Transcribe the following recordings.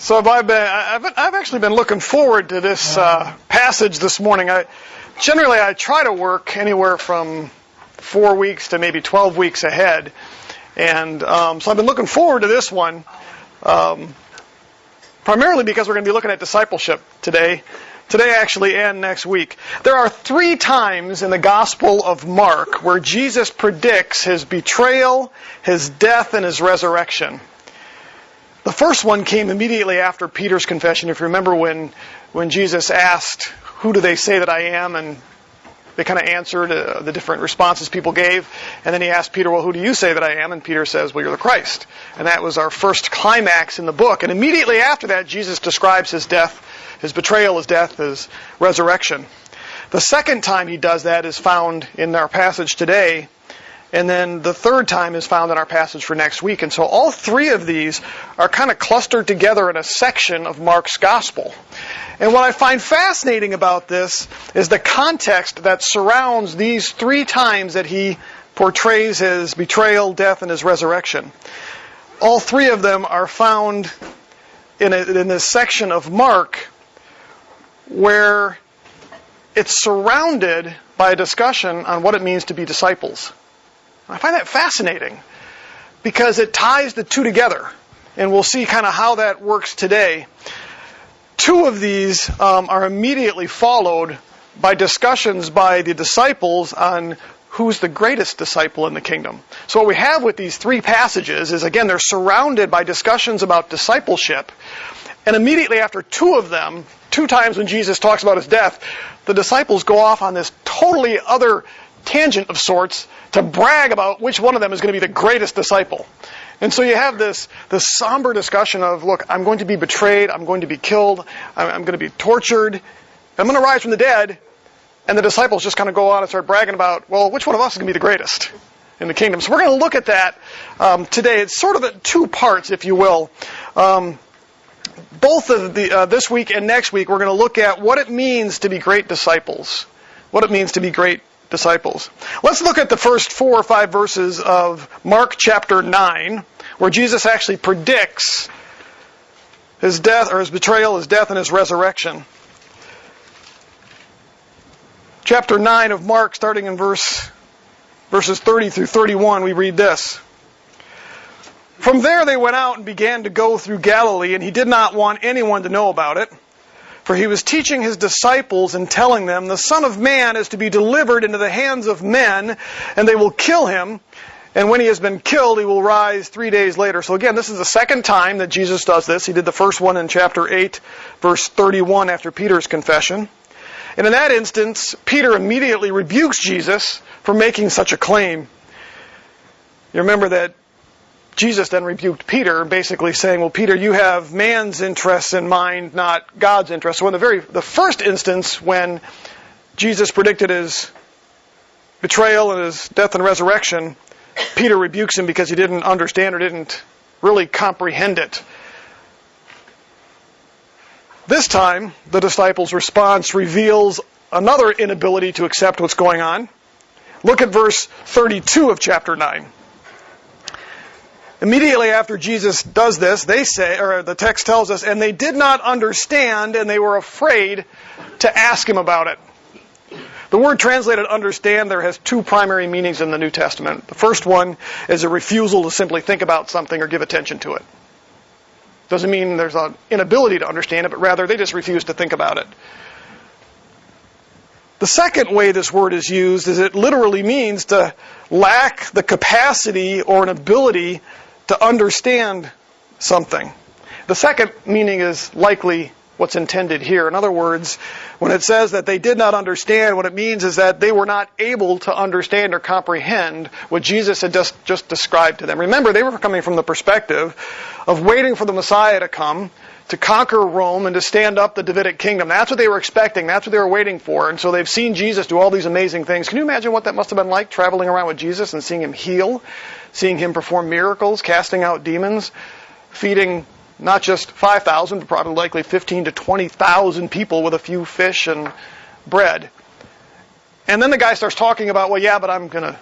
So I've actually been looking forward to this passage this morning. Generally I try to work anywhere from 4 weeks to maybe 12 weeks ahead, and so I've been looking forward to this one, primarily because we're going to be looking at discipleship today actually, and next week. There are 3 times in the Gospel of Mark where Jesus predicts his betrayal, his death, and his resurrection. The first one came immediately after Peter's confession. If you remember when Jesus asked, "Who do they say that I am?" and they kind of answered the different responses people gave. And then he asked Peter, "Well, who do you say that I am?" And Peter says, "Well, you're the Christ." And that was our first climax in the book. And immediately after that, Jesus describes his death, his betrayal, his death, his resurrection. The second time he does that is found in our passage today. And then the third time is found in our passage for next week. And so all 3 of these are kind of clustered together in a section of Mark's Gospel. And what I find fascinating about this is the context that surrounds these 3 times that he portrays his betrayal, death, and his resurrection. All 3 of them are found in this section of Mark where it's surrounded by a discussion on what it means to be disciples. I find that fascinating because it ties the 2 together, and we'll see kind of how that works today. 2 of these are immediately followed by discussions by the disciples on who's the greatest disciple in the kingdom. So what we have with these 3 passages is, again, they're surrounded by discussions about discipleship, and immediately after 2 of them, 2 times when Jesus talks about his death, the disciples go off on this totally other tangent of sorts to brag about which one of them is going to be the greatest disciple. And so you have this somber discussion of, look, I'm going to be betrayed, I'm going to be killed, I'm going to be tortured, I'm going to rise from the dead, and the disciples just kind of go on and start bragging about, well, which one of us is going to be the greatest in the kingdom? So we're going to look at that today. It's sort of 2 parts, if you will. Both of this week and next week, we're going to look at what it means to be great disciples. What it means to be great disciples. Let's look at the first 4 or 5 verses of Mark chapter 9, where Jesus actually predicts his death, or his betrayal, his death, and his resurrection. Chapter 9 of Mark, starting in verses 30 through 31, we read this. From there they went out and began to go through Galilee, and he did not want anyone to know about it. For he was teaching his disciples and telling them, the Son of Man is to be delivered into the hands of men, and they will kill him. And when he has been killed, he will rise 3 days later. So again, this is the second time that Jesus does this. He did the first one in chapter 8, verse 31, after Peter's confession. And in that instance, Peter immediately rebukes Jesus for making such a claim. You remember that Jesus then rebuked Peter, basically saying, well, Peter, you have man's interests in mind, not God's interests. So in the first instance, when Jesus predicted his betrayal and his death and resurrection, Peter rebukes him because he didn't understand or didn't really comprehend it. This time, the disciples' response reveals another inability to accept what's going on. Look at verse 32 of chapter 9. Immediately after Jesus does this, they say, or the text tells us, and they did not understand, and they were afraid to ask him about it. The word translated understand there has 2 primary meanings in the New Testament. The first one is a refusal to simply think about something or give attention to it. Doesn't mean there's an inability to understand it, but rather they just refuse to think about it. The second way this word is used is it literally means to lack the capacity or an ability to understand something. The second meaning is likely what's intended here. In other words, when it says that they did not understand, what it means is that they were not able to understand or comprehend what Jesus had just described to them. Remember, they were coming from the perspective of waiting for the Messiah to come, to conquer Rome and to stand up the Davidic kingdom. That's what they were expecting. That's what they were waiting for. And so they've seen Jesus do all these amazing things. Can you imagine what that must have been like, traveling around with Jesus and seeing him heal, seeing him perform miracles, casting out demons, feeding not just 5,000, but probably likely 15 to 20,000 people with a few fish and bread. And then the guy starts talking about, well, yeah, but I'm going to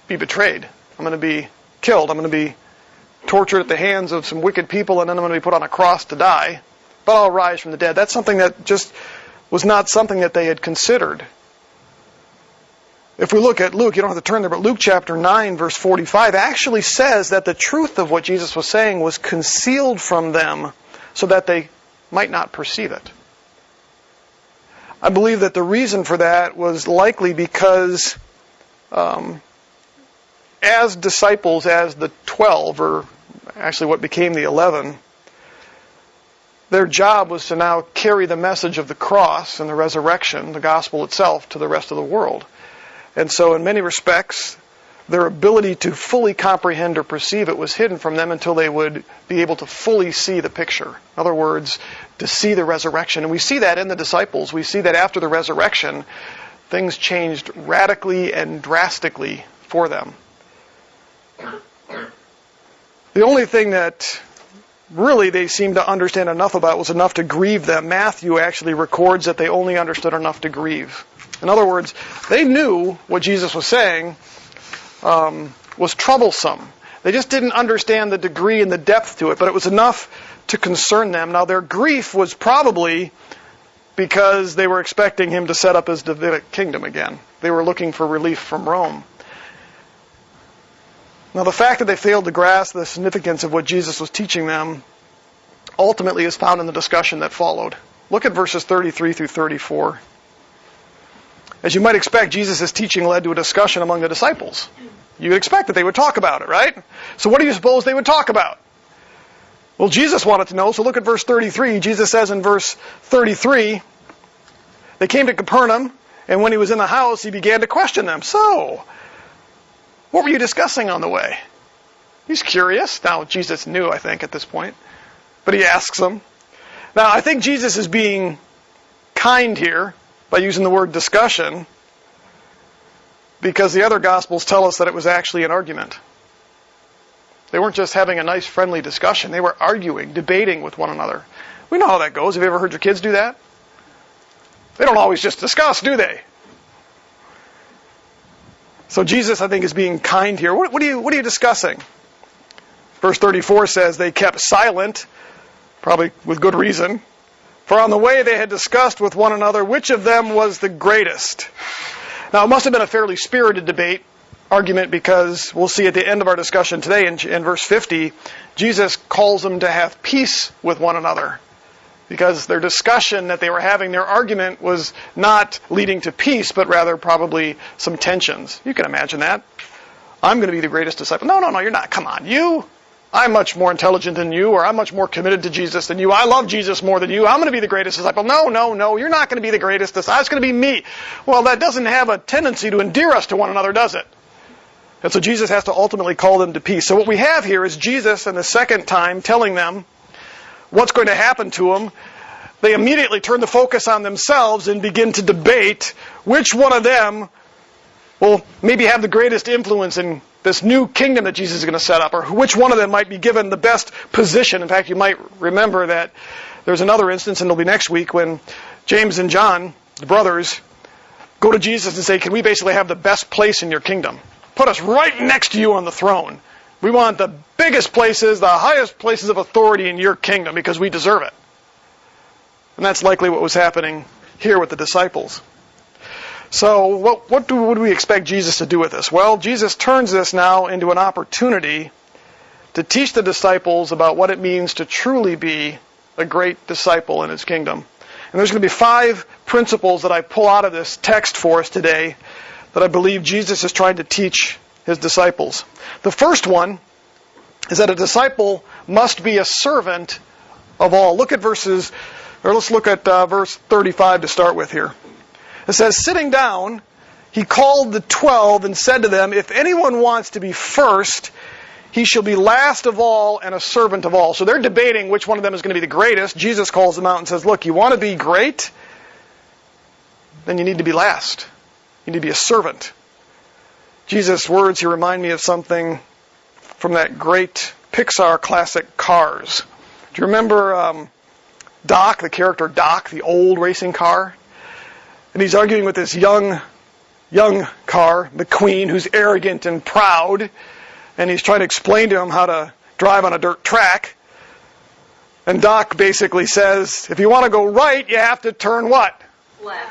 be betrayed. I'm going to be killed. I'm going to be tortured at the hands of some wicked people, and then I'm going to be put on a cross to die. But I'll rise from the dead. That's something that just was not something that they had considered. If we look at Luke, you don't have to turn there, but Luke chapter 9, verse 45 actually says that the truth of what Jesus was saying was concealed from them so that they might not perceive it. I believe that the reason for that was likely because as disciples, as the 12, or actually what became the 11, their job was to now carry the message of the cross and the resurrection, the gospel itself, to the rest of the world. And so in many respects, their ability to fully comprehend or perceive it was hidden from them until they would be able to fully see the picture. In other words, to see the resurrection. And we see that in the disciples. We see that after the resurrection, things changed radically and drastically for them. The only thing that really they seemed to understand enough about was enough to grieve them. Matthew actually records that they only understood enough to grieve. In other words, they knew what Jesus was saying was troublesome. They just didn't understand the degree and the depth to it, but it was enough to concern them. Now, their grief was probably because they were expecting him to set up his Davidic kingdom again. They were looking for relief from Rome. Now, the fact that they failed to grasp the significance of what Jesus was teaching them ultimately is found in the discussion that followed. Look at verses 33 through 34. As you might expect, Jesus' teaching led to a discussion among the disciples. You would expect that they would talk about it, right? So what do you suppose they would talk about? Well, Jesus wanted to know, so look at verse 33. Jesus says in verse 33, they came to Capernaum, and when he was in the house, he began to question them. So, what were you discussing on the way? He's curious. Now, Jesus knew, I think, at this point. But he asks them. Now, I think Jesus is being kind here by using the word discussion, because the other Gospels tell us that it was actually an argument. They weren't just having a nice, friendly discussion. They were arguing, debating with one another. We know how that goes. Have you ever heard your kids do that? They don't always just discuss, do they? So Jesus, I think, is being kind here. What are you discussing? Verse 34 says they kept silent, probably with good reason. For on the way they had discussed with one another which of them was the greatest. Now, it must have been a fairly spirited argument, because we'll see at the end of our discussion today in verse 50, Jesus calls them to have peace with one another. Because their discussion that they were having, their argument was not leading to peace, but rather probably some tensions. You can imagine that. I'm going to be the greatest disciple. No, you're not. Come on, you. I'm much more intelligent than you, or I'm much more committed to Jesus than you. I love Jesus more than you. I'm going to be the greatest disciple. No, you're not going to be the greatest disciple. It's going to be me. Well, that doesn't have a tendency to endear us to one another, does it? And so Jesus has to ultimately call them to peace. So what we have here is Jesus, in the second time, telling them what's going to happen to them. They immediately turn the focus on themselves and begin to debate which one of them will maybe have the greatest influence in this new kingdom that Jesus is going to set up, or which one of them might be given the best position. In fact, you might remember that there's another instance, and it'll be next week, when James and John, the brothers, go to Jesus and say, can we basically have the best place in your kingdom? Put us right next to you on the throne. We want the biggest places, the highest places of authority in your kingdom, because we deserve it. And that's likely what was happening here with the disciples. So what would we expect Jesus to do with this? Well, Jesus turns this now into an opportunity to teach the disciples about what it means to truly be a great disciple in his kingdom. And there's going to be 5 principles that I pull out of this text for us today that I believe Jesus is trying to teach his disciples. The first one is that a disciple must be a servant of all. Let's look at verse 35 to start with here. It says, sitting down, he called the 12 and said to them, if anyone wants to be first, he shall be last of all and a servant of all. So they're debating which one of them is going to be the greatest. Jesus calls them out and says, look, you want to be great? Then you need to be last. You need to be a servant. Jesus' words here remind me of something from that great Pixar classic, Cars. Do you remember Doc, the character Doc, the old racing car? And he's arguing with this young car, McQueen, who's arrogant and proud. And he's trying to explain to him how to drive on a dirt track. And Doc basically says, if you want to go right, you have to turn what?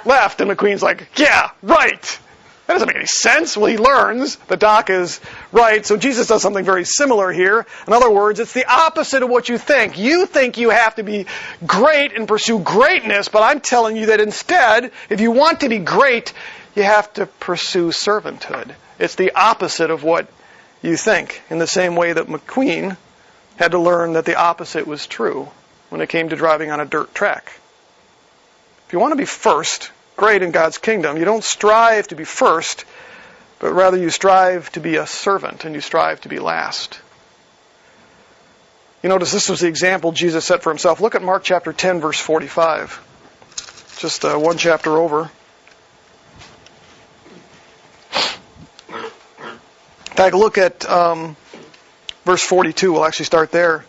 Left. And McQueen's like, yeah, right. That doesn't make any sense. Well, he learns the Doc is right. So Jesus does something very similar here. In other words, it's the opposite of what you think. You think you have to be great and pursue greatness, but I'm telling you that instead, if you want to be great, you have to pursue servanthood. It's the opposite of what you think. In the same way that McQueen had to learn that the opposite was true when it came to driving on a dirt track. If you want to be first, great in God's kingdom, you don't strive to be first, but rather you strive to be a servant and you strive to be last. You notice this was the example Jesus set for himself. Look at Mark chapter 10, verse 45. Just one chapter over. In fact, look at verse 42. We'll actually start there.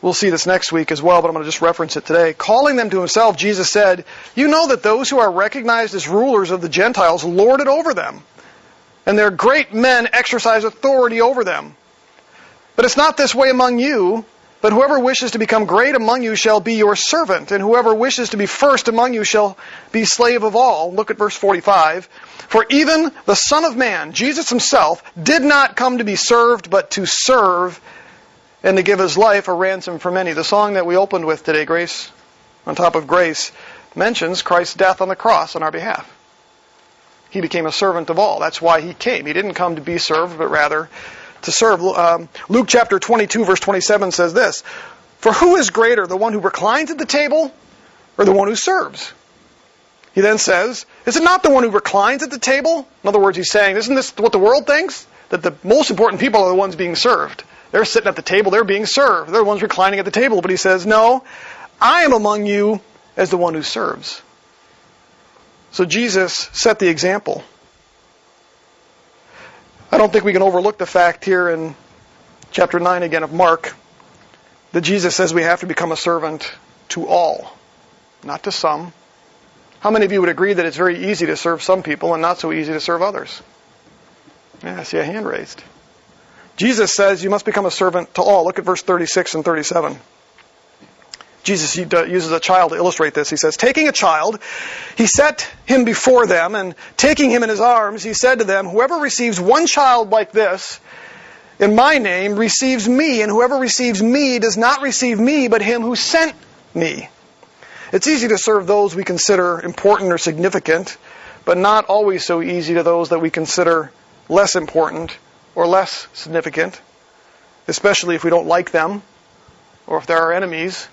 We'll see this next week as well, but I'm going to just reference it today. Calling them to himself, Jesus said, "You know that those who are recognized as rulers of the Gentiles lord it over them, and their great men exercise authority over them. But it's not this way among you, but whoever wishes to become great among you shall be your servant, and whoever wishes to be first among you shall be slave of all." Look at verse 45. "For even the Son of Man, Jesus himself, did not come to be served, but to serve, and to give his life a ransom for many." The song that we opened with today, Grace on Top of Grace, mentions Christ's death on the cross on our behalf. He became a servant of all. That's why he came. He didn't come to be served, but rather to serve. Luke chapter 22, verse 27 says this, "For who is greater, the one who reclines at the table or the one who serves?" He then says, "Is it not the one who reclines at the table?" In other words, he's saying, isn't this what the world thinks? That the most important people are the ones being served. They're sitting at the table, they're being served. They're the ones reclining at the table. But he says, no, I am among you as the one who serves. So Jesus set the example. I don't think we can overlook the fact here in chapter 9 again of Mark that Jesus says we have to become a servant to all, not to some. How many of you would agree that it's very easy to serve some people and not so easy to serve others? Yeah, I see a hand raised. Jesus says you must become a servant to all. Look at verse 36 and 37. Jesus uses a child to illustrate this. He says, "Taking a child, he set him before them, and taking him in his arms, he said to them, 'Whoever receives one child like this in my name receives me, and whoever receives me does not receive me, but him who sent me.'" It's easy to serve those we consider important or significant, but not always so easy to those that we consider less important or less significant, especially if we don't like them or if they're our enemies.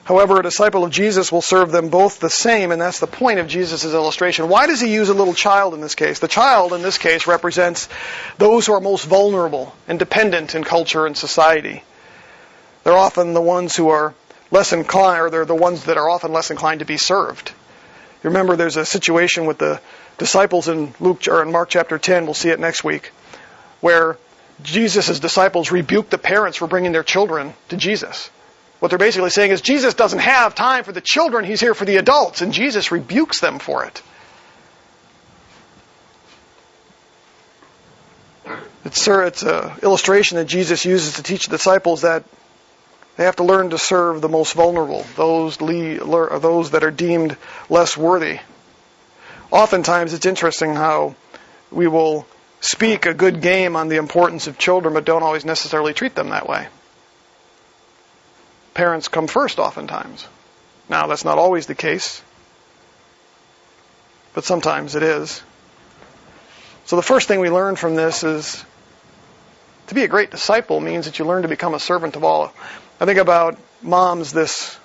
However, a disciple of Jesus will serve them both the same, and that's the point of Jesus' illustration. Why does he use a little child in this case? The child in this case represents those who are most vulnerable and dependent in culture and society. They're often the ones who are less inclined, or they're the ones that are often less inclined to be served. You remember there's a situation with the disciples in Mark chapter 10, we'll see it next week, where Jesus' disciples rebuke the parents for bringing their children to Jesus. What they're basically saying is Jesus doesn't have time for the children, he's here for the adults, and Jesus rebukes them for it. It's an illustration that Jesus uses to teach the disciples that they have to learn to serve the most vulnerable, those that are deemed less worthy. Oftentimes it's interesting how we will speak a good game on the importance of children, but don't always necessarily treat them that way. Parents come first oftentimes. Now, that's not always the case, but sometimes it is. So the first thing we learn from this is to be a great disciple means that you learn to become a servant of all. I think about moms this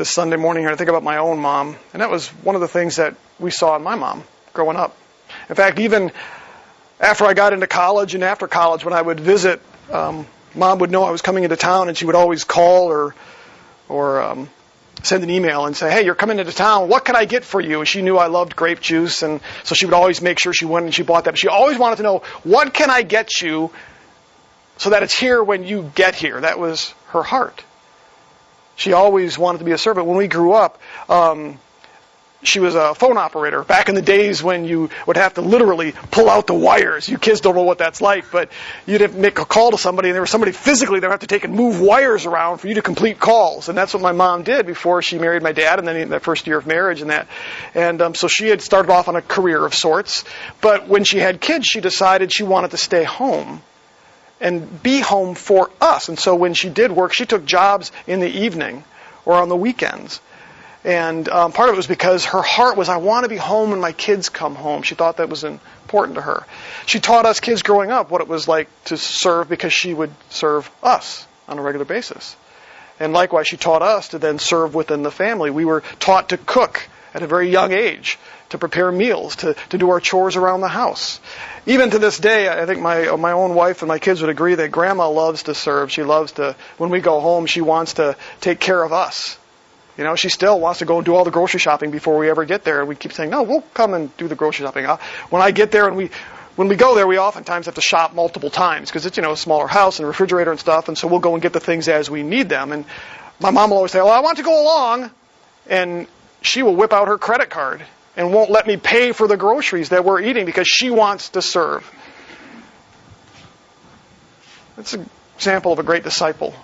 Sunday morning here. I think about my own mom, and that was one of the things that we saw in my mom growing up. In fact, even after I got into college and after college, when I would visit, Mom would know I was coming into town, and she would always call or send an email and say, "Hey, you're coming into town. What can I get for you?" And she knew I loved grape juice, and so she would always make sure she went and she bought that. But she always wanted to know, what can I get you so that it's here when you get here? That was her heart. She always wanted to be a servant. When we grew up, She was a phone operator back in the days when you would have to literally pull out the wires. You kids don't know what that's like, but you'd have to make a call to somebody, and there was somebody physically that would have to take and move wires around for you to complete calls. And that's what my mom did before she married my dad, and then in that first year of marriage and that. And so she had started off on a career of sorts. But when she had kids, she decided she wanted to stay home and be home for us. And so when she did work, she took jobs in the evening or on the weekends. And part of it was because her heart was, I want to be home when my kids come home. She thought that was important to her. She taught us kids growing up what it was like to serve, because she would serve us on a regular basis. And likewise, she taught us to then serve within the family. We were taught to cook at a very young age, to prepare meals, to do our chores around the house. Even to this day, I think my own wife and my kids would agree that Grandma loves to serve. She loves to, when we go home, she wants to take care of us. You know, she still wants to go and do all the grocery shopping before we ever get there. And we keep saying, no, we'll come and do the grocery shopping. When I get there and when we go there, we oftentimes have to shop multiple times because it's, a smaller house and a refrigerator and stuff. And so we'll go and get the things as we need them. And my mom will always say, well, I want to go along. And she will whip out her credit card and won't let me pay for the groceries that we're eating because she wants to serve. That's an example of a great disciple.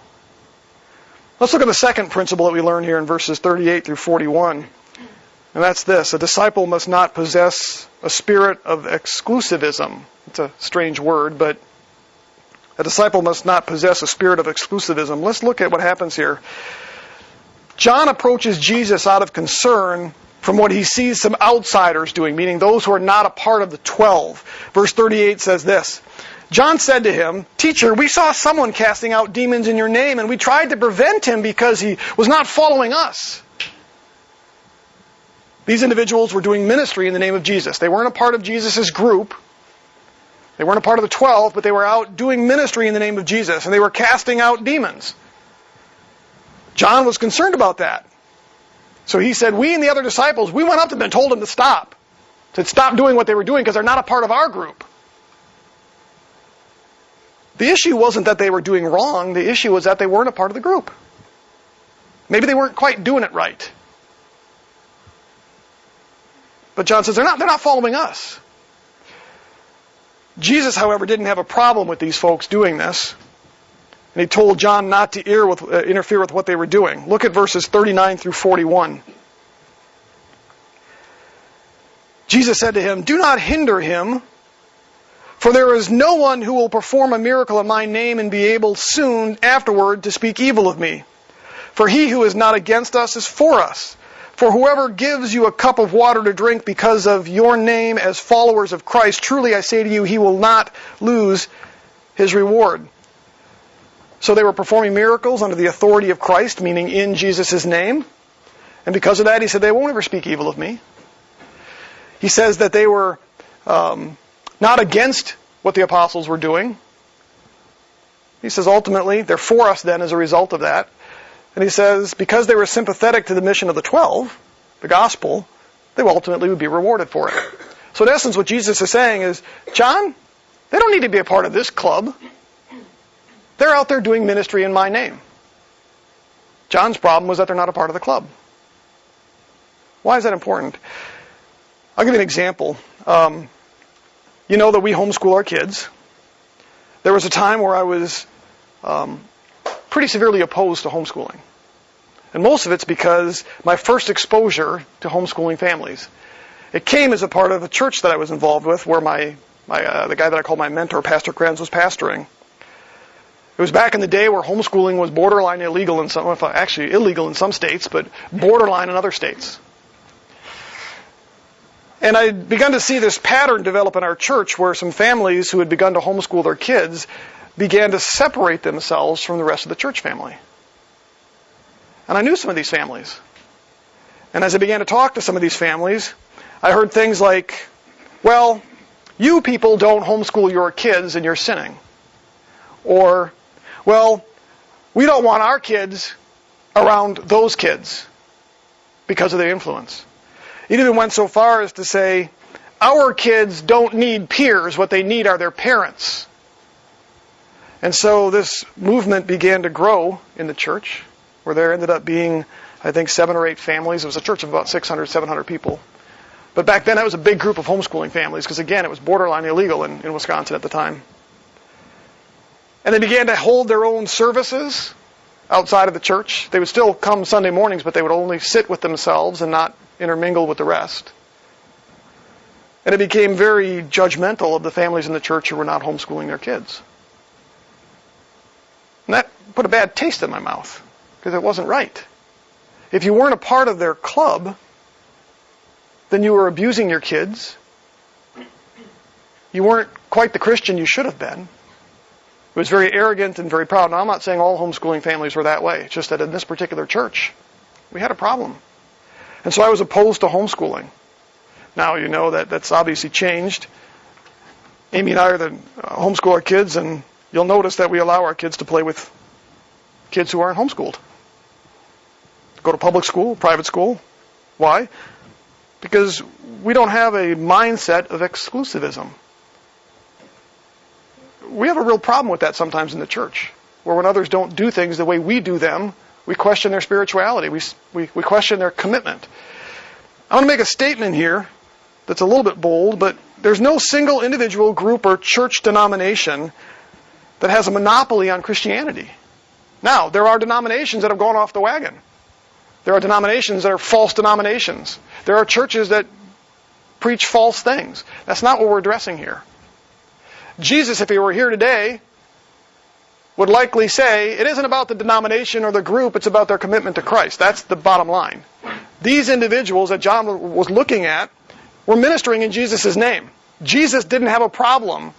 Let's look at the second principle that we learn here in verses 38 through 41. And that's this: a disciple must not possess a spirit of exclusivism. It's a strange word, but a disciple must not possess a spirit of exclusivism. Let's look at what happens here. John approaches Jesus out of concern from what he sees some outsiders doing, meaning those who are not a part of the 12. Verse 38 says this: John said to him, "Teacher, we saw someone casting out demons in your name, and we tried to prevent him because he was not following us." These individuals were doing ministry in the name of Jesus. They weren't a part of Jesus' group. They weren't a part of the 12, but they were out doing ministry in the name of Jesus, and they were casting out demons. John was concerned about that. So he said, we and the other disciples, we went up to them and told them to stop doing what they were doing because they're not a part of our group. The issue wasn't that they were doing wrong. The issue was that they weren't a part of the group. Maybe they weren't quite doing it right. But John says, they're not following us. Jesus, however, didn't have a problem with these folks doing this. And he told John not to interfere with what they were doing. Look at verses 39 through 41. Jesus said to him, "Do not hinder him, for there is no one who will perform a miracle in my name and be able soon afterward to speak evil of me. For he who is not against us is for us. For whoever gives you a cup of water to drink because of your name as followers of Christ, truly I say to you, he will not lose his reward." So they were performing miracles under the authority of Christ, meaning in Jesus' name. And because of that, he said, they won't ever speak evil of me. He says that they were not against what the apostles were doing. He says, ultimately, they're for us then as a result of that. And he says, because they were sympathetic to the mission of the 12, the gospel, they ultimately would be rewarded for it. So in essence, what Jesus is saying is, John, they don't need to be a part of this club. They're out there doing ministry in my name. John's problem was that they're not a part of the club. Why is that important? I'll give you an example. You know that we homeschool our kids. There was a time where I was pretty severely opposed to homeschooling. And most of it's because my first exposure to homeschooling families. It came as a part of a church that I was involved with where the guy that I call my mentor, Pastor Krenz, was pastoring. It was back in the day where homeschooling was borderline illegal in some, actually illegal in some states, but borderline in other states. And I had begun to see this pattern develop in our church where some families who had begun to homeschool their kids began to separate themselves from the rest of the church family. And I knew some of these families. And as I began to talk to some of these families, I heard things like, well, you people don't homeschool your kids and you're sinning. Or, well, we don't want our kids around those kids because of their influence. It even went so far as to say, our kids don't need peers. What they need are their parents. And so this movement began to grow in the church, where there ended up being I think 7 or 8 families. It was a church of about 600, 700 people. But back then, that was a big group of homeschooling families because, again, it was borderline illegal in Wisconsin at the time. And they began to hold their own services outside of the church. They would still come Sunday mornings, but they would only sit with themselves and not intermingle with the rest. And it became very judgmental of the families in the church who were not homeschooling their kids. And that put a bad taste in my mouth because it wasn't right. If you weren't a part of their club, then you were abusing your kids. You weren't quite the Christian you should have been. It was very arrogant and very proud. Now, I'm not saying all homeschooling families were that way. It's just that in this particular church, we had a problem. And so I was opposed to homeschooling. Now you know that that's obviously changed. Amy and I are the homeschool our kids, and you'll notice that we allow our kids to play with kids who aren't homeschooled. Go to public school, private school. Why? Because we don't have a mindset of exclusivism. We have a real problem with that sometimes in the church, where when others don't do things the way we do them, we question their spirituality. We question their commitment. I want to make a statement here that's a little bit bold, but there's no single individual, group, or church denomination that has a monopoly on Christianity. Now, there are denominations that have gone off the wagon. There are denominations that are false denominations. There are churches that preach false things. That's not what we're addressing here. Jesus, if he were here today, would likely say, it isn't about the denomination or the group, it's about their commitment to Christ. That's the bottom line. These individuals that John was looking at were ministering in Jesus' name. Jesus didn't have a problem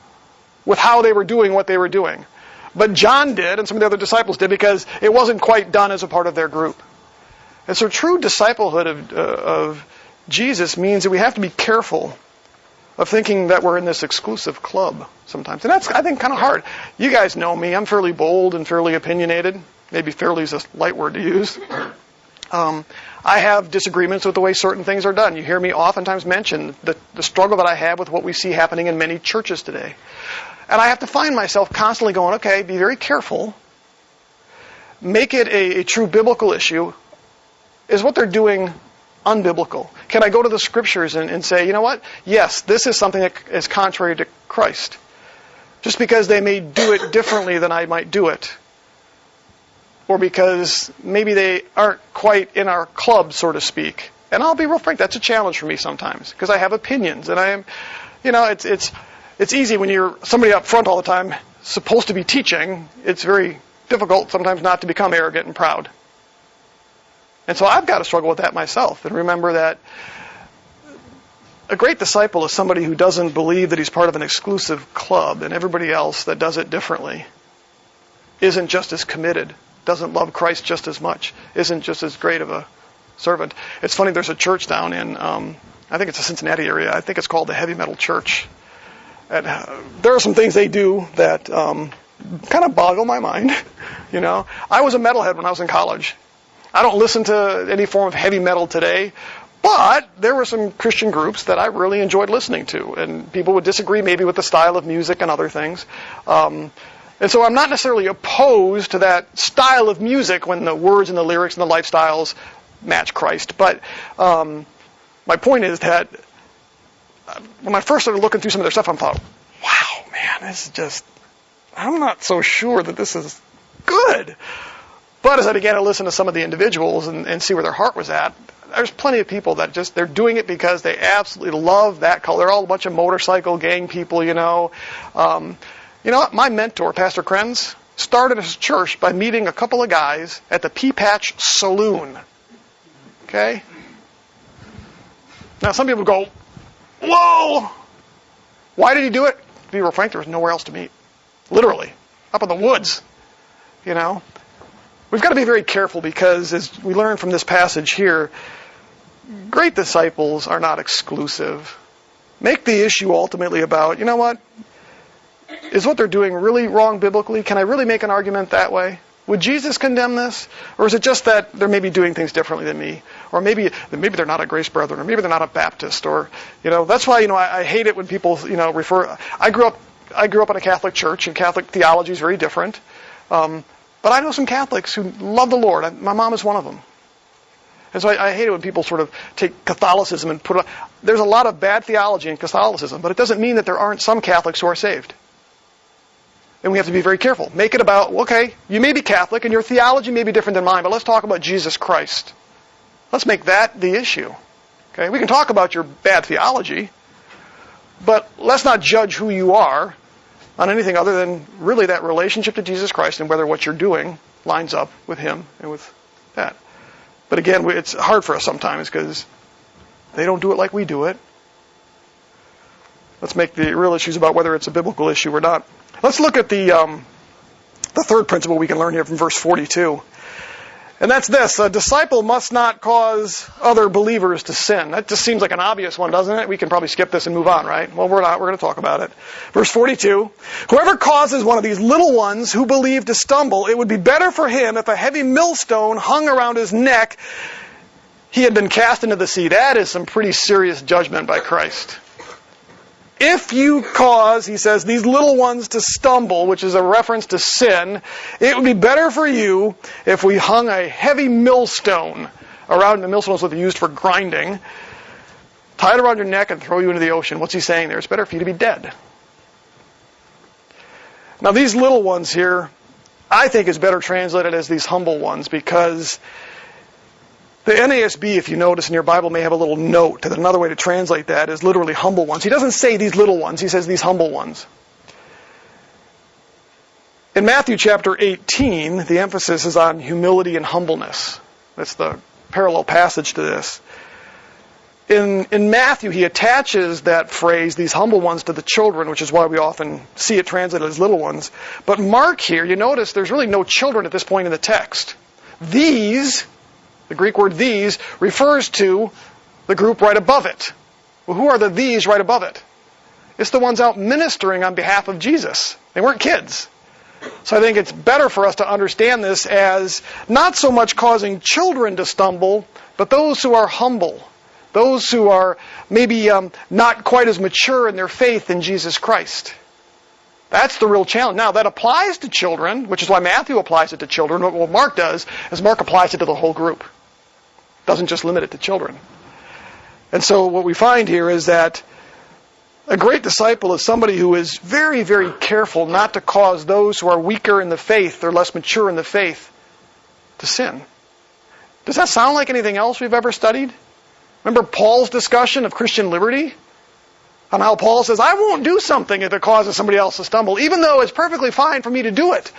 with how they were doing what they were doing. But John did, and some of the other disciples did, because it wasn't quite done as a part of their group. And so true disciplehood of Jesus means that we have to be careful of thinking that we're in this exclusive club sometimes. And that's, I think, kind of hard. You guys know me. I'm fairly bold and fairly opinionated. Maybe fairly is a light word to use. I have disagreements with the way certain things are done. You hear me oftentimes mention the struggle that I have with what we see happening in many churches today. And I have to find myself constantly going, okay, be very careful. Make it a true biblical issue. Is what they're doing unbiblical? Can I go to the scriptures and say, you know what? Yes, this is something that is contrary to Christ. Just because they may do it differently than I might do it. Or because maybe they aren't quite in our club, so to speak. And I'll be real frank, that's a challenge for me sometimes. Because I have opinions. And I am, you know, it's easy when you're somebody up front all the time, supposed to be teaching. It's very difficult sometimes not to become arrogant and proud. And so I've got to struggle with that myself and remember that a great disciple is somebody who doesn't believe that he's part of an exclusive club and everybody else that does it differently isn't just as committed, doesn't love Christ just as much, isn't just as great of a servant. It's funny, there's a church down in, I think it's the Cincinnati area, I think it's called the Heavy Metal Church. And there are some things they do that kind of boggle my mind. You know, I was a metalhead when I was in college. I don't listen to any form of heavy metal today, but there were some Christian groups that I really enjoyed listening to, and people would disagree maybe with the style of music and other things. And so I'm not necessarily opposed to that style of music when the words and the lyrics and the lifestyles match Christ. But my point is that when I first started looking through some of their stuff, I thought, wow, man, this is just, I'm not so sure that this is good. But as I began to listen to some of the individuals and see where their heart was at, there's plenty of people that just, they're doing it because they absolutely love that color. They're all a bunch of motorcycle gang people, you know. You know what? My mentor, Pastor Krenz, started his church by meeting a couple of guys at the Pea Patch Saloon. Okay? Now, some people go, whoa! Why did he do it? To be real frank, there was nowhere else to meet. Literally. Up in the woods. You know? We've got to be very careful because, as we learn from this passage here, great disciples are not exclusive. Make the issue ultimately about, you know what? Is what they're doing really wrong biblically? Can I really make an argument that way? Would Jesus condemn this? Or is it just that they're maybe doing things differently than me? Or maybe they're not a Grace Brethren, or maybe they're not a Baptist, or, you know, that's why, you know, I hate it when people, you know, refer. I grew up in a Catholic church, and Catholic theology is very different. But I know some Catholics who love the Lord. My mom is one of them. And so I hate it when people sort of take Catholicism and put it. There's a lot of bad theology in Catholicism, but it doesn't mean that there aren't some Catholics who are saved. And we have to be very careful. Make it about, okay, you may be Catholic and your theology may be different than mine, but let's talk about Jesus Christ. Let's make that the issue. Okay, we can talk about your bad theology, but let's not judge who you are on anything other than really that relationship to Jesus Christ and whether what you're doing lines up with Him and with that. But again, it's hard for us sometimes because they don't do it like we do it. Let's make the real issues about whether it's a biblical issue or not. Let's look at the third principle we can learn here from verse 42. And that's this: a disciple must not cause other believers to sin. That just seems like an obvious one, doesn't it? We can probably skip this and move on, right? Well, we're not. We're going to talk about it. Verse 42, whoever causes one of these little ones who believe to stumble, it would be better for him if a heavy millstone hung around his neck, he had been cast into the sea. That is some pretty serious judgment by Christ. If you cause, he says, these little ones to stumble, which is a reference to sin, it would be better for you if we hung a heavy millstone around. The millstone is what they used for grinding, tie it around your neck and throw you into the ocean. What's he saying there? It's better for you to be dead. Now these little ones here, I think is better translated as these humble ones, because the NASB, if you notice in your Bible, may have a little note that another way to translate that is literally humble ones. He doesn't say these little ones, he says these humble ones. In Matthew chapter 18, the emphasis is on humility and humbleness. That's the parallel passage to this. In Matthew, he attaches that phrase, these humble ones, to the children, which is why we often see it translated as little ones. But Mark here, you notice there's really no children at this point in the text. These, the Greek word these, refers to the group right above it. Well, who are the these right above it? It's the ones out ministering on behalf of Jesus. They weren't kids. So I think it's better for us to understand this as not so much causing children to stumble, but those who are humble. Those who are maybe not quite as mature in their faith in Jesus Christ. That's the real challenge. Now, that applies to children, which is why Matthew applies it to children. What Mark does is Mark applies it to the whole group. Doesn't just limit it to children. And so what we find here is that a great disciple is somebody who is very, very careful not to cause those who are weaker in the faith or less mature in the faith to sin. Does that sound like anything else we've ever studied? Remember Paul's discussion of Christian liberty? On how Paul says, I won't do something if it causes somebody else to stumble, even though it's perfectly fine for me to do it.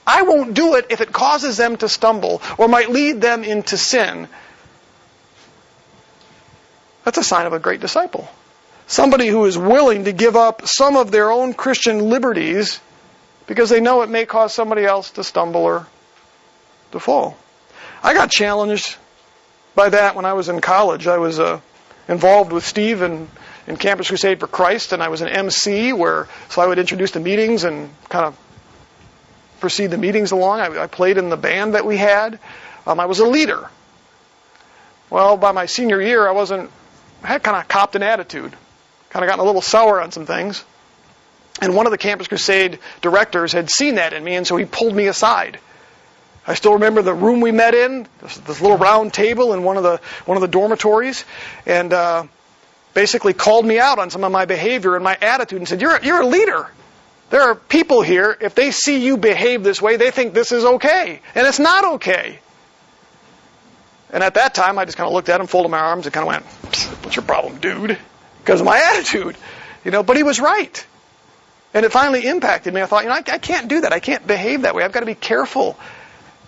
I won't do it if it causes them to stumble or might lead them into sin. That's a sign of a great disciple. Somebody who is willing to give up some of their own Christian liberties because they know it may cause somebody else to stumble or to fall. I got challenged by that when I was in college. I was involved with Steve in Campus Crusade for Christ, and I was an MC, so I would introduce the meetings and kind of proceed the meetings along. I played in the band that we had. I was a leader. Well, by my senior year, I had kind of copped an attitude, kind of gotten a little sour on some things. And one of the Campus Crusade directors had seen that in me, and so he pulled me aside. I still remember the room we met in, this little round table in one of the dormitories, and basically called me out on some of my behavior and my attitude and said, you're a leader. There are people here, if they see you behave this way, they think this is okay. And it's not okay. And at that time, I just kind of looked at him, folded my arms, and kind of went, what's your problem, dude? Because of my attitude. But he was right. And it finally impacted me. I thought, I can't do that. I can't behave that way. I've got to be careful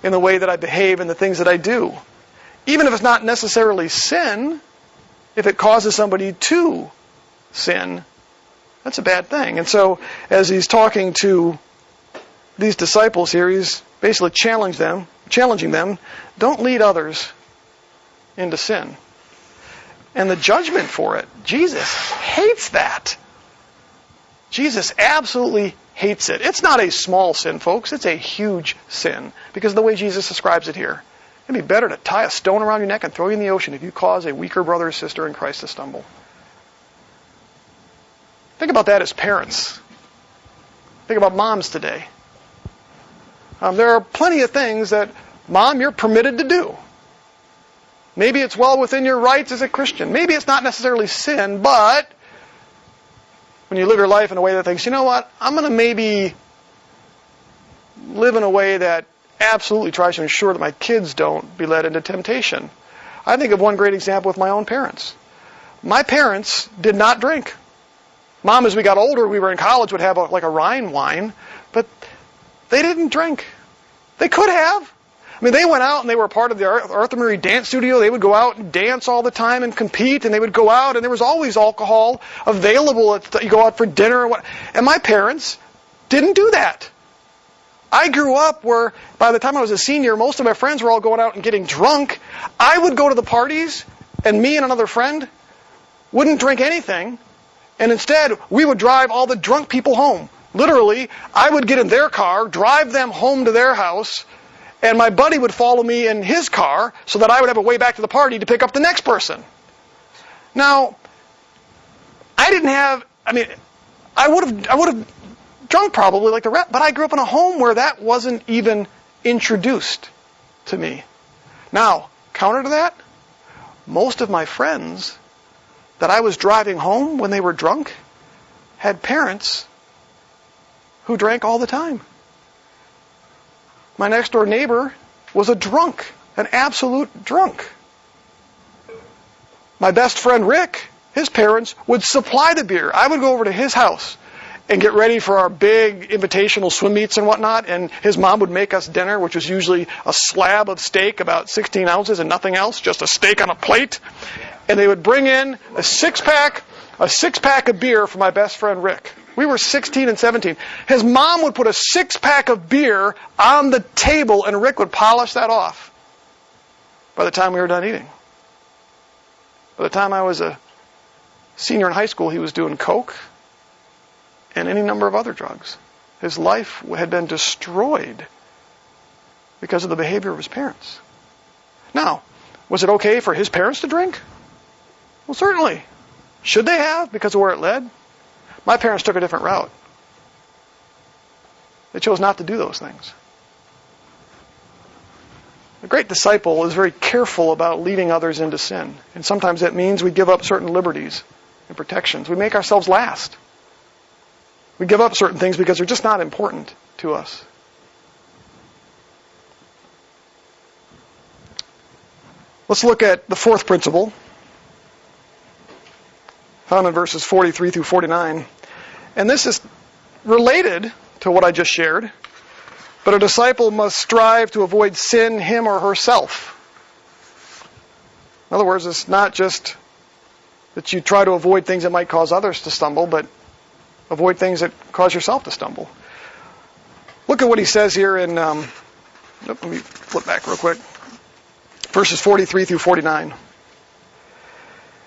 in the way that I behave and the things that I do. Even if it's not necessarily sin, if it causes somebody to sin, that's a bad thing. And so, as he's talking to these disciples here, he's basically challenging them, don't lead others into sin. And the judgment for it, Jesus hates that. Jesus absolutely hates it. It's not a small sin, folks. It's a huge sin because of the way Jesus describes it here. It'd be better to tie a stone around your neck and throw you in the ocean if you cause a weaker brother or sister in Christ to stumble. Think about that as parents. Think about moms today. There are plenty of things that, Mom, you're permitted to do. Maybe it's well within your rights as a Christian. Maybe it's not necessarily sin, but when you live your life in a way that thinks, you know what, I'm going to maybe live in a way that absolutely tries to ensure that my kids don't be led into temptation. I think of one great example with my own parents. My parents did not drink. Mom, as we got older, we were in college, would have a Rhine wine, but they didn't drink. They could have. I mean, they went out and they were a part of the Arthur Murray dance studio. They would go out and dance all the time and compete, and they would go out, and there was always alcohol available. You go out for dinner, and my parents didn't do that. I grew up where, by the time I was a senior, most of my friends were all going out and getting drunk. I would go to the parties, and me and another friend wouldn't drink anything, and instead, we would drive all the drunk people home. Literally, I would get in their car, drive them home to their house, and my buddy would follow me in his car so that I would have a way back to the party to pick up the next person. Now, I would have drunk probably like the rest, but I grew up in a home where that wasn't even introduced to me. Now, counter to that, most of my friends that I was driving home when they were drunk had parents who drank all the time. My next door neighbor was a drunk, an absolute drunk. My best friend Rick, his parents would supply the beer. I would go over to his house and get ready for our big invitational swim meets and whatnot, and his mom would make us dinner, which was usually a slab of steak, about 16 ounces and nothing else, just a steak on a plate. And they would bring in a six-pack of beer for my best friend Rick. We were 16 and 17. His mom would put a six-pack of beer on the table, and Rick would polish that off by the time we were done eating. By the time I was a senior in high school, he was doing coke and any number of other drugs. His life had been destroyed because of the behavior of his parents. Now, was it okay for his parents to drink? Well, certainly. Should they have, because of where it led? My parents took a different route. They chose not to do those things. A great disciple is very careful about leading others into sin. And sometimes that means we give up certain liberties and protections. We make ourselves last. We give up certain things because they're just not important to us. Let's look at the fourth principle, found in verses 43 through 49. And this is related to what I just shared. But a disciple must strive to avoid sin, him or herself. In other words, it's not just that you try to avoid things that might cause others to stumble, but avoid things that cause yourself to stumble. Look at what he says here in, let me flip back real quick. Verses 43 through 49.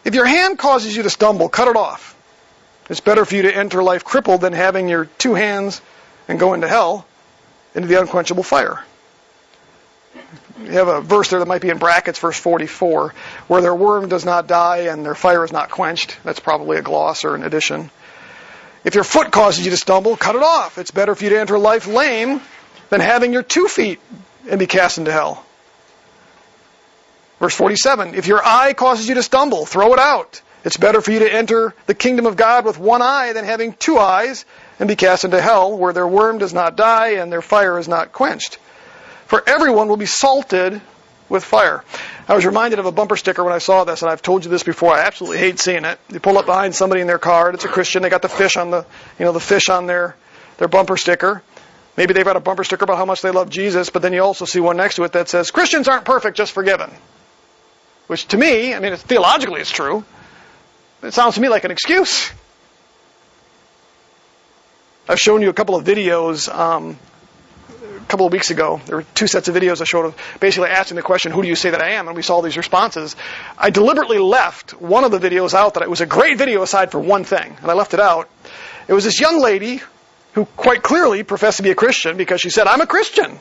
If your hand causes you to stumble, cut it off. It's better for you to enter life crippled than having your two hands and go into hell, into the unquenchable fire. You have a verse there that might be in brackets, verse 44, where their worm does not die and their fire is not quenched. That's probably a gloss or an addition. If your foot causes you to stumble, cut it off. It's better for you to enter life lame than having your 2 feet and be cast into hell. Verse 47, if your eye causes you to stumble, throw it out. It's better for you to enter the kingdom of God with one eye than having 2 eyes and be cast into hell, where their worm does not die and their fire is not quenched. For everyone will be salted with fire. I was reminded of a bumper sticker when I saw this, and I've told you this before. I absolutely hate seeing it. You pull up behind somebody in their car, and it's a Christian. They got the fish on the fish on their bumper sticker. Maybe they've got a bumper sticker about how much they love Jesus, but then you also see one next to it that says, Christians aren't perfect, just forgiven. Which to me, theologically it's true. It sounds to me like an excuse. I've shown you a couple of videos a couple of weeks ago. There were 2 sets of videos I showed of basically asking the question, who do you say that I am? And we saw these responses. I deliberately left one of the videos out that it was a great video aside for one thing, and I left it out. It was this young lady who quite clearly professed to be a Christian because she said, I'm a Christian.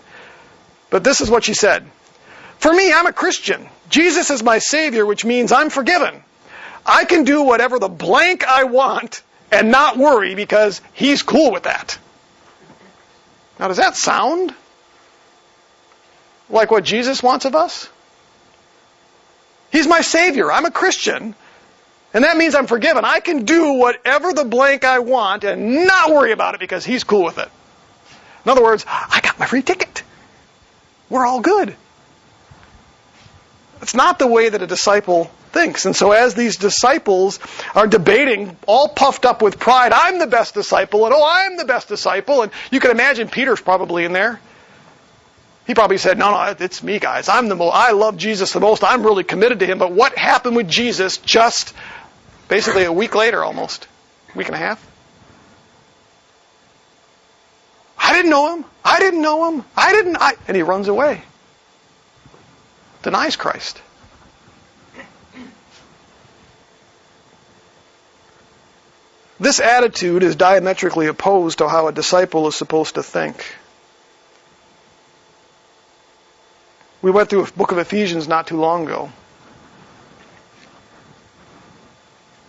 But this is what she said. For me, I'm a Christian. Jesus is my Savior, which means I'm forgiven. I can do whatever the blank I want and not worry because He's cool with that. Now, does that sound like what Jesus wants of us? He's my Savior. I'm a Christian. And that means I'm forgiven. I can do whatever the blank I want and not worry about it because He's cool with it. In other words, I got my free ticket. We're all good. It's not the way that a disciple thinks. And so as these disciples are debating, all puffed up with pride, I'm the best disciple, and I'm the best disciple. And you can imagine Peter's probably in there. He probably said, no, it's me, guys. I love Jesus the most. I'm really committed to Him. But what happened with Jesus just basically a week later almost? A week and a half? I didn't know Him. I didn't know Him. And he runs away. Denies Christ. This attitude is diametrically opposed to how a disciple is supposed to think. We went through the book of Ephesians not too long ago,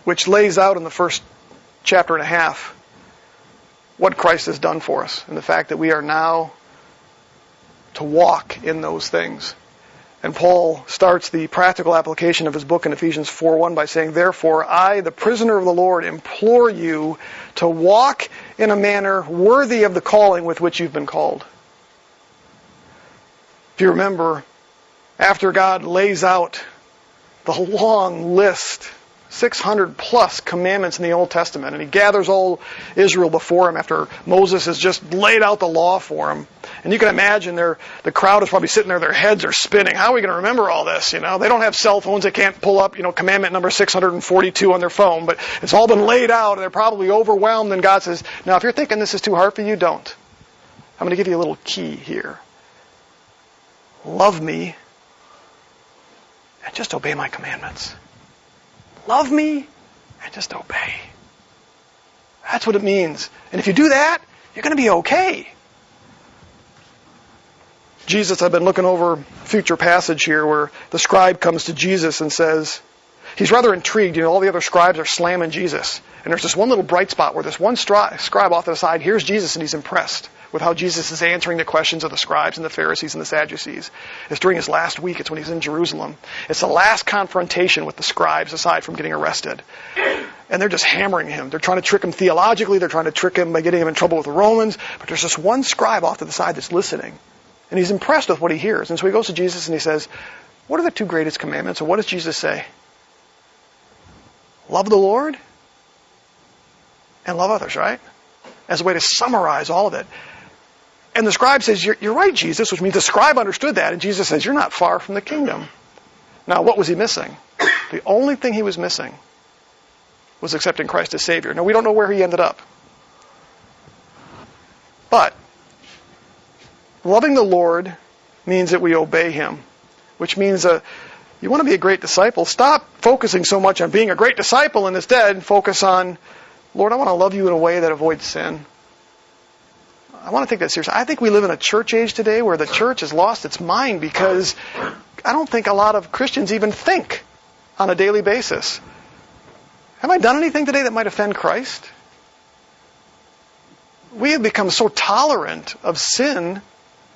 which lays out in the first chapter and a half what Christ has done for us and the fact that we are now to walk in those things. And Paul starts the practical application of his book in Ephesians 4:1 by saying, therefore, I, the prisoner of the Lord, implore you to walk in a manner worthy of the calling with which you've been called. If you remember, after God lays out the long list, 600 plus commandments in the Old Testament, and He gathers all Israel before Him after Moses has just laid out the law for him. And you can imagine the crowd is probably sitting there, their heads are spinning. How are we going to remember all this? They don't have cell phones, they can't pull up, commandment number 642 on their phone, but it's all been laid out and they're probably overwhelmed, and God says, now if you're thinking this is too hard for you, don't. I'm going to give you a little key here. Love me and just obey my commandments. Love me and just obey. That's what it means. And if you do that, you're going to be okay. Jesus, I've been looking over a future passage here where the scribe comes to Jesus and says, he's rather intrigued. All the other scribes are slamming Jesus. And there's this one little bright spot where this one scribe off to the side hears Jesus and he's impressed with how Jesus is answering the questions of the scribes and the Pharisees and the Sadducees. It's during his last week. It's when he's in Jerusalem. It's the last confrontation with the scribes aside from getting arrested. And they're just hammering him. They're trying to trick him theologically. They're trying to trick him by getting him in trouble with the Romans. But there's this one scribe off to the side that's listening. And he's impressed with what he hears. And so he goes to Jesus and he says, what are the two greatest commandments? And what does Jesus say? Love the Lord and love others, right? As a way to summarize all of it. And the scribe says, you're right, Jesus, which means the scribe understood that. And Jesus says, you're not far from the kingdom. Now, what was he missing? The only thing he was missing was accepting Christ as Savior. Now, we don't know where he ended up. But loving the Lord means that we obey Him, which means you want to be a great disciple. Stop focusing so much on being a great disciple and instead focus on, Lord, I want to love you in a way that avoids sin. I want to take that seriously. I think we live in a church age today where the church has lost its mind because I don't think a lot of Christians even think on a daily basis. Have I done anything today that might offend Christ? We have become so tolerant of sin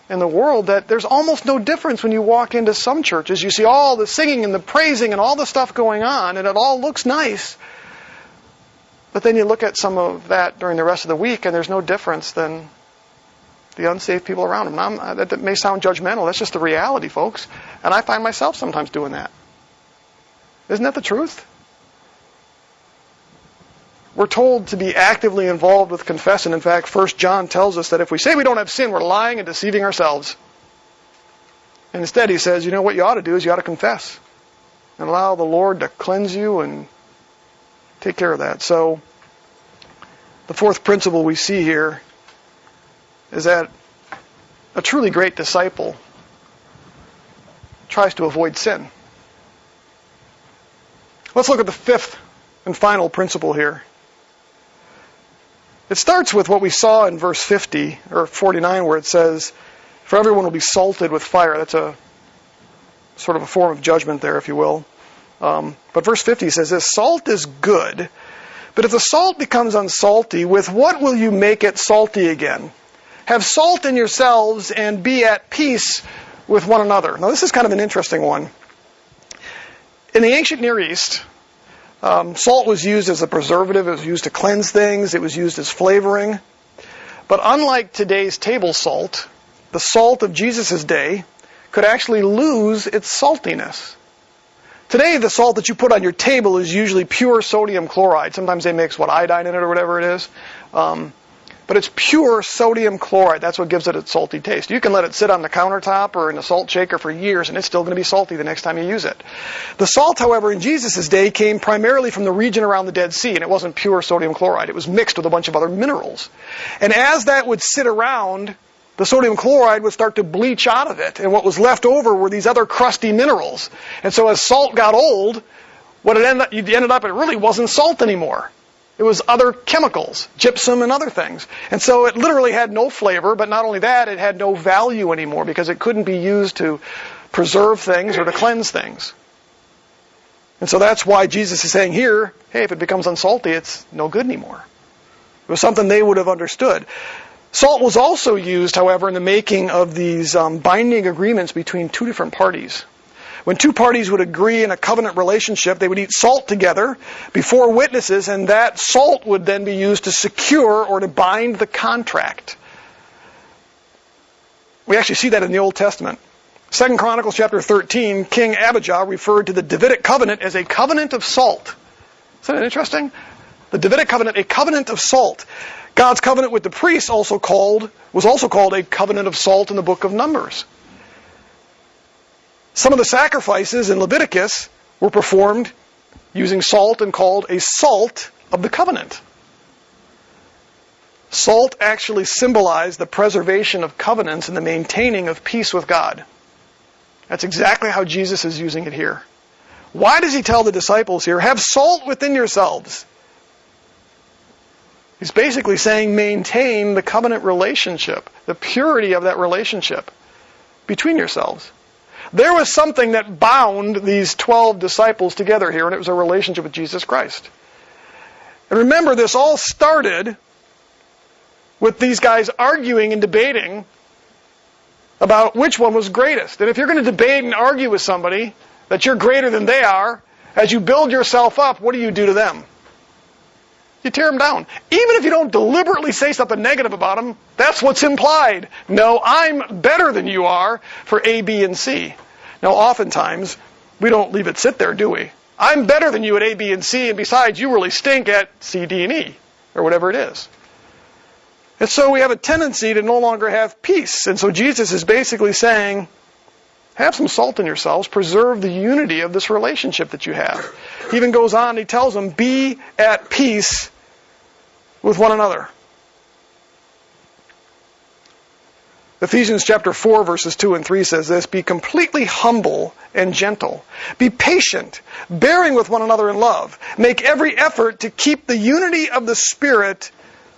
in the world that there's almost no difference when you walk into some churches. You see all the singing and the praising and all the stuff going on, and it all looks nice. But then you look at some of that during the rest of the week, and there's no difference than the unsaved people around them. That may sound judgmental. That's just the reality, folks. And I find myself sometimes doing that. Isn't that the truth? We're told to be actively involved with confession. In fact, 1 John tells us that if we say we don't have sin, we're lying and deceiving ourselves. And instead he says, what you ought to do is you ought to confess and allow the Lord to cleanse you and take care of that. So the fourth principle we see here is that a truly great disciple tries to avoid sin. Let's look at the fifth and final principle here. It starts with what we saw in verse 50 or 49 where it says, for everyone will be salted with fire. That's a sort of a form of judgment there, if you will. But verse 50 says this, salt is good, but if the salt becomes unsalty, with what will you make it salty again? Have salt in yourselves and be at peace with one another. Now this is kind of an interesting one. In the ancient Near East, salt was used as a preservative. It was used to cleanse things. It was used as flavoring. But unlike today's table salt, the salt of Jesus' day could actually lose its saltiness. Today, the salt that you put on your table is usually pure sodium chloride. Sometimes they mix, iodine in it or whatever it is. But it's pure sodium chloride. That's what gives it its salty taste. You can let it sit on the countertop or in a salt shaker for years, and it's still going to be salty the next time you use it. The salt, however, in Jesus' day came primarily from the region around the Dead Sea, and it wasn't pure sodium chloride. It was mixed with a bunch of other minerals. And as that would sit around, the sodium chloride would start to bleach out of it, and what was left over were these other crusty minerals. And so as salt got old, you ended up, it really wasn't salt anymore. It was other chemicals, gypsum and other things. And so it literally had no flavor, but not only that, it had no value anymore because it couldn't be used to preserve things or to cleanse things. And so that's why Jesus is saying here, hey, if it becomes unsalty, it's no good anymore. It was something they would have understood. Salt was also used, however, in the making of these binding agreements between two different parties. When two parties would agree in a covenant relationship, they would eat salt together before witnesses, and that salt would then be used to secure or to bind the contract. We actually see that in the Old Testament. 2 Chronicles chapter 13, King Abijah referred to the Davidic covenant as a covenant of salt. Isn't that interesting? The Davidic covenant, a covenant of salt. God's covenant with the priests was also called a covenant of salt in the book of Numbers. Some of the sacrifices in Leviticus were performed using salt and called a salt of the covenant. Salt actually symbolized the preservation of covenants and the maintaining of peace with God. That's exactly how Jesus is using it here. Why does he tell the disciples here, have salt within yourselves? He's basically saying maintain the covenant relationship, the purity of that relationship between yourselves. There was something that bound these 12 disciples together here, and it was a relationship with Jesus Christ. And remember, this all started with these guys arguing and debating about which one was greatest. And if you're going to debate and argue with somebody that you're greater than they are, as you build yourself up, what do you do to them? You tear them down. Even if you don't deliberately say something negative about them, that's what's implied. No, I'm better than you are for A, B, and C. Now, oftentimes, we don't leave it sit there, do we? I'm better than you at A, B, and C, and besides, you really stink at C, D, and E, or whatever it is. And so we have a tendency to no longer have peace. And so Jesus is basically saying, have some salt in yourselves, preserve the unity of this relationship that you have. He even goes on and he tells them, be at peace with one another. Ephesians chapter 4 verses 2 and 3 says this, be completely humble and gentle. Be patient, bearing with one another in love. Make every effort to keep the unity of the Spirit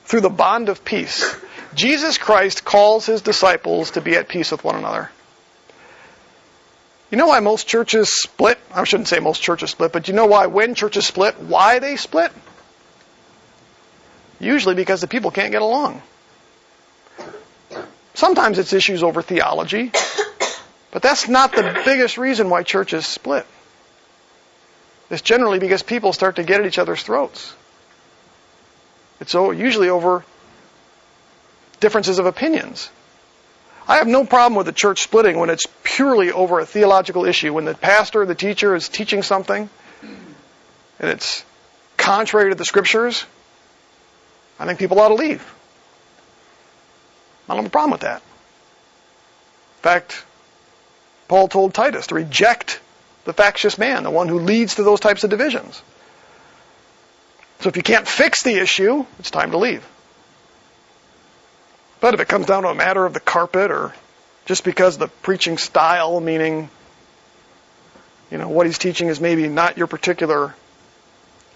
through the bond of peace. Jesus Christ calls his disciples to be at peace with one another. You know why most churches split? I shouldn't say most churches split, but you know why when churches split, why they split? Usually because the people can't get along. Sometimes it's issues over theology, but that's not the biggest reason why churches split. It's generally because people start to get at each other's throats. It's usually over differences of opinions. I have no problem with the church splitting when it's purely over a theological issue. When the pastor or the teacher is teaching something and it's contrary to the Scriptures, I think people ought to leave. I don't have a problem with that. In fact, Paul told Titus to reject the factious man, the one who leads to those types of divisions. So if you can't fix the issue, it's time to leave. But if it comes down to a matter of the carpet or just because the preaching style, meaning, what he's teaching is maybe not your particular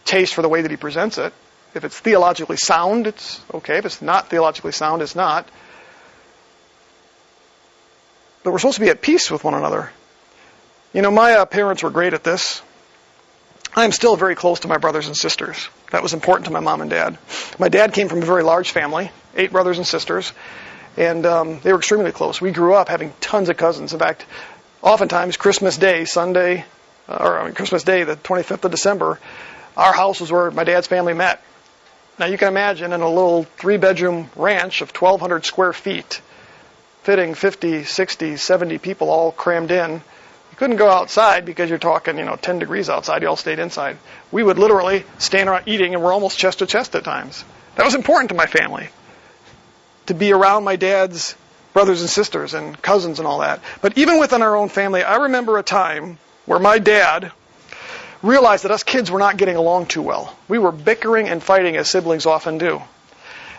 taste for the way that he presents it. If it's theologically sound, it's okay. If it's not theologically sound, it's not. But we're supposed to be at peace with one another. My parents were great at this. I'm still very close to my brothers and sisters. That was important to my mom and dad. My dad came from a very large family, 8 brothers and sisters, and they were extremely close. We grew up having tons of cousins. In fact, oftentimes Christmas Day, Sunday, or on Christmas Day, the 25th of December, our house was where my dad's family met. Now you can imagine in a little 3-bedroom ranch of 1,200 square feet, fitting 50, 60, 70 people all crammed in. You couldn't go outside because you're talking, 10 degrees outside. You all stayed inside. We would literally stand around eating, and we're almost chest to chest at times. That was important to my family, to be around my dad's brothers and sisters and cousins and all that. But even within our own family, I remember a time where my dad realized that us kids were not getting along too well. We were bickering and fighting as siblings often do.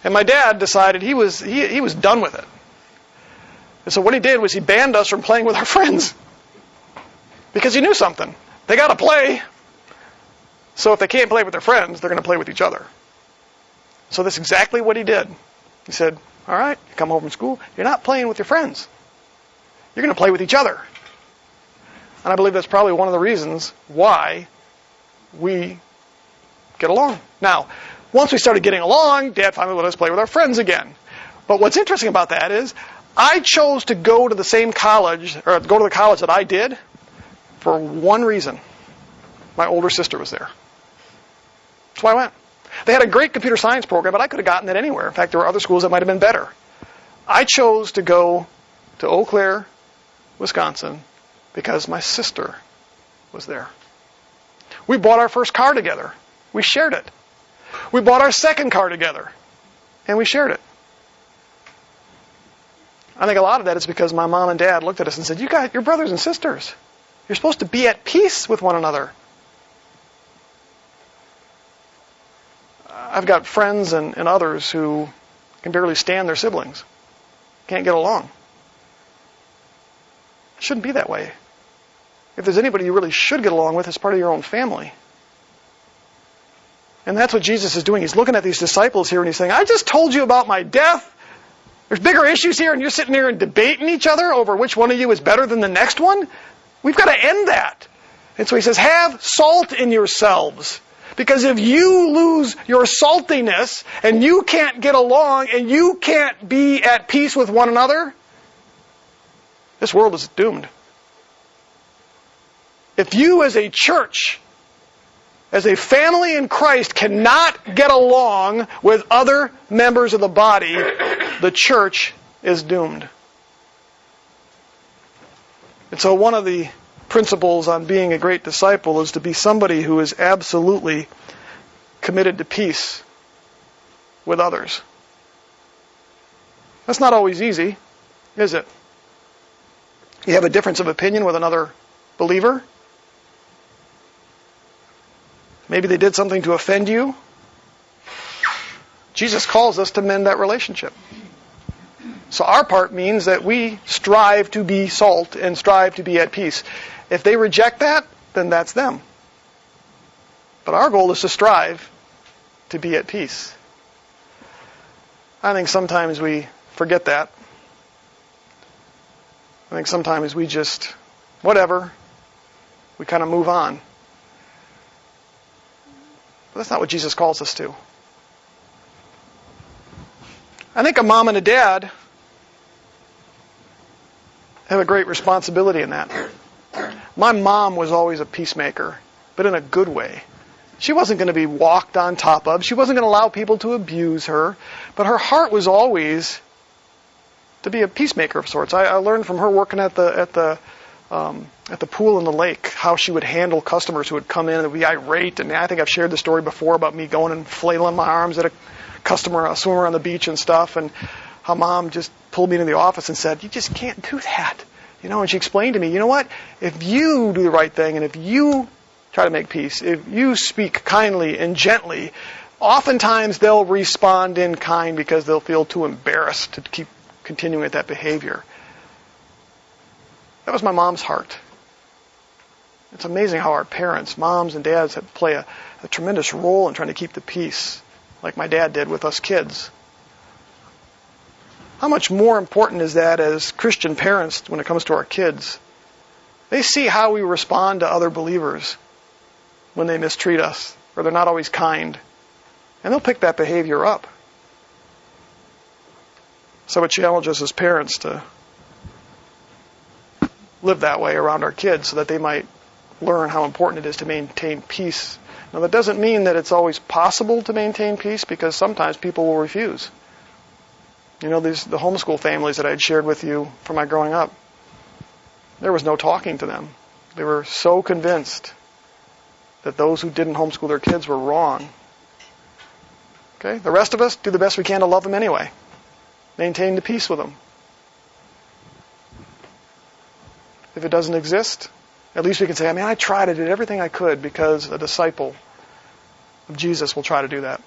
And my dad decided he was done with it. And so what he did was he banned us from playing with our friends. Because he knew something. They got to play. So if they can't play with their friends, they're going to play with each other. So that's exactly what he did. He said, all right, you come home from school, you're not playing with your friends. You're going to play with each other. And I believe that's probably one of the reasons why we get along. Now, once we started getting along, Dad finally let us play with our friends again. But what's interesting about that is I chose to go to the same college, or go to the college that I did, for one reason. My older sister was there. That's why I went. They had a great computer science program, but I could have gotten it anywhere. In fact, there were other schools that might have been better. I chose to go to Eau Claire, Wisconsin, because my sister was there. We bought our first car together. We shared it. We bought our second car together, and we shared it. I think a lot of that is because my mom and dad looked at us and said, you're brothers and sisters. You're supposed to be at peace with one another. I've got friends and others who can barely stand their siblings. Can't get along. It shouldn't be that way. If there's anybody you really should get along with, it's part of your own family. And that's what Jesus is doing. He's looking at these disciples here and he's saying, I just told you about my death. There's bigger issues here and you're sitting here and debating each other over which one of you is better than the next one. We've got to end that. And so he says, have salt in yourselves. Because if you lose your saltiness and you can't get along and you can't be at peace with one another, this world is doomed. If you as a church, as a family in Christ, cannot get along with other members of the body, the church is doomed. And so one of the principles on being a great disciple is to be somebody who is absolutely committed to peace with others. That's not always easy, is it? You have a difference of opinion with another believer. Maybe they did something to offend you. Jesus calls us to mend that relationship. So our part means that we strive to be salt and strive to be at peace. If they reject that, then that's them. But our goal is to strive to be at peace. I think sometimes we forget that. I think sometimes we just, whatever, we kind of move on. But that's not what Jesus calls us to. I think a mom and a dad have a great responsibility in that. My mom was always a peacemaker, but in a good way. She wasn't going to be walked on top of. She wasn't going to allow people to abuse her. But her heart was always to be a peacemaker of sorts. I learned from her working at the pool in the lake how she would handle customers who would come in and would be irate. And I think I've shared the story before about me going and flailing my arms at a customer, a swimmer on the beach and stuff, and how Mom just pulled me into the office and said, "You just can't do that." And she explained to me, you know what? If you do the right thing and if you try to make peace, if you speak kindly and gently, oftentimes they'll respond in kind because they'll feel too embarrassed to keep continuing with that behavior. That was my mom's heart. It's amazing how our parents, moms and dads, play a tremendous role in trying to keep the peace, like my dad did with us kids. How much more important is that as Christian parents when it comes to our kids? They see how we respond to other believers when they mistreat us or they're not always kind. And they'll pick that behavior up. So it challenges us as parents to live that way around our kids so that they might learn how important it is to maintain peace. Now, that doesn't mean that it's always possible to maintain peace, because sometimes people will refuse. The homeschool families that I had shared with you from my growing up, there was no talking to them. They were so convinced that those who didn't homeschool their kids were wrong. Okay? The rest of us do the best we can to love them anyway. Maintain the peace with them. If it doesn't exist, at least we can say, I tried, I did everything I could, because a disciple of Jesus will try to do that.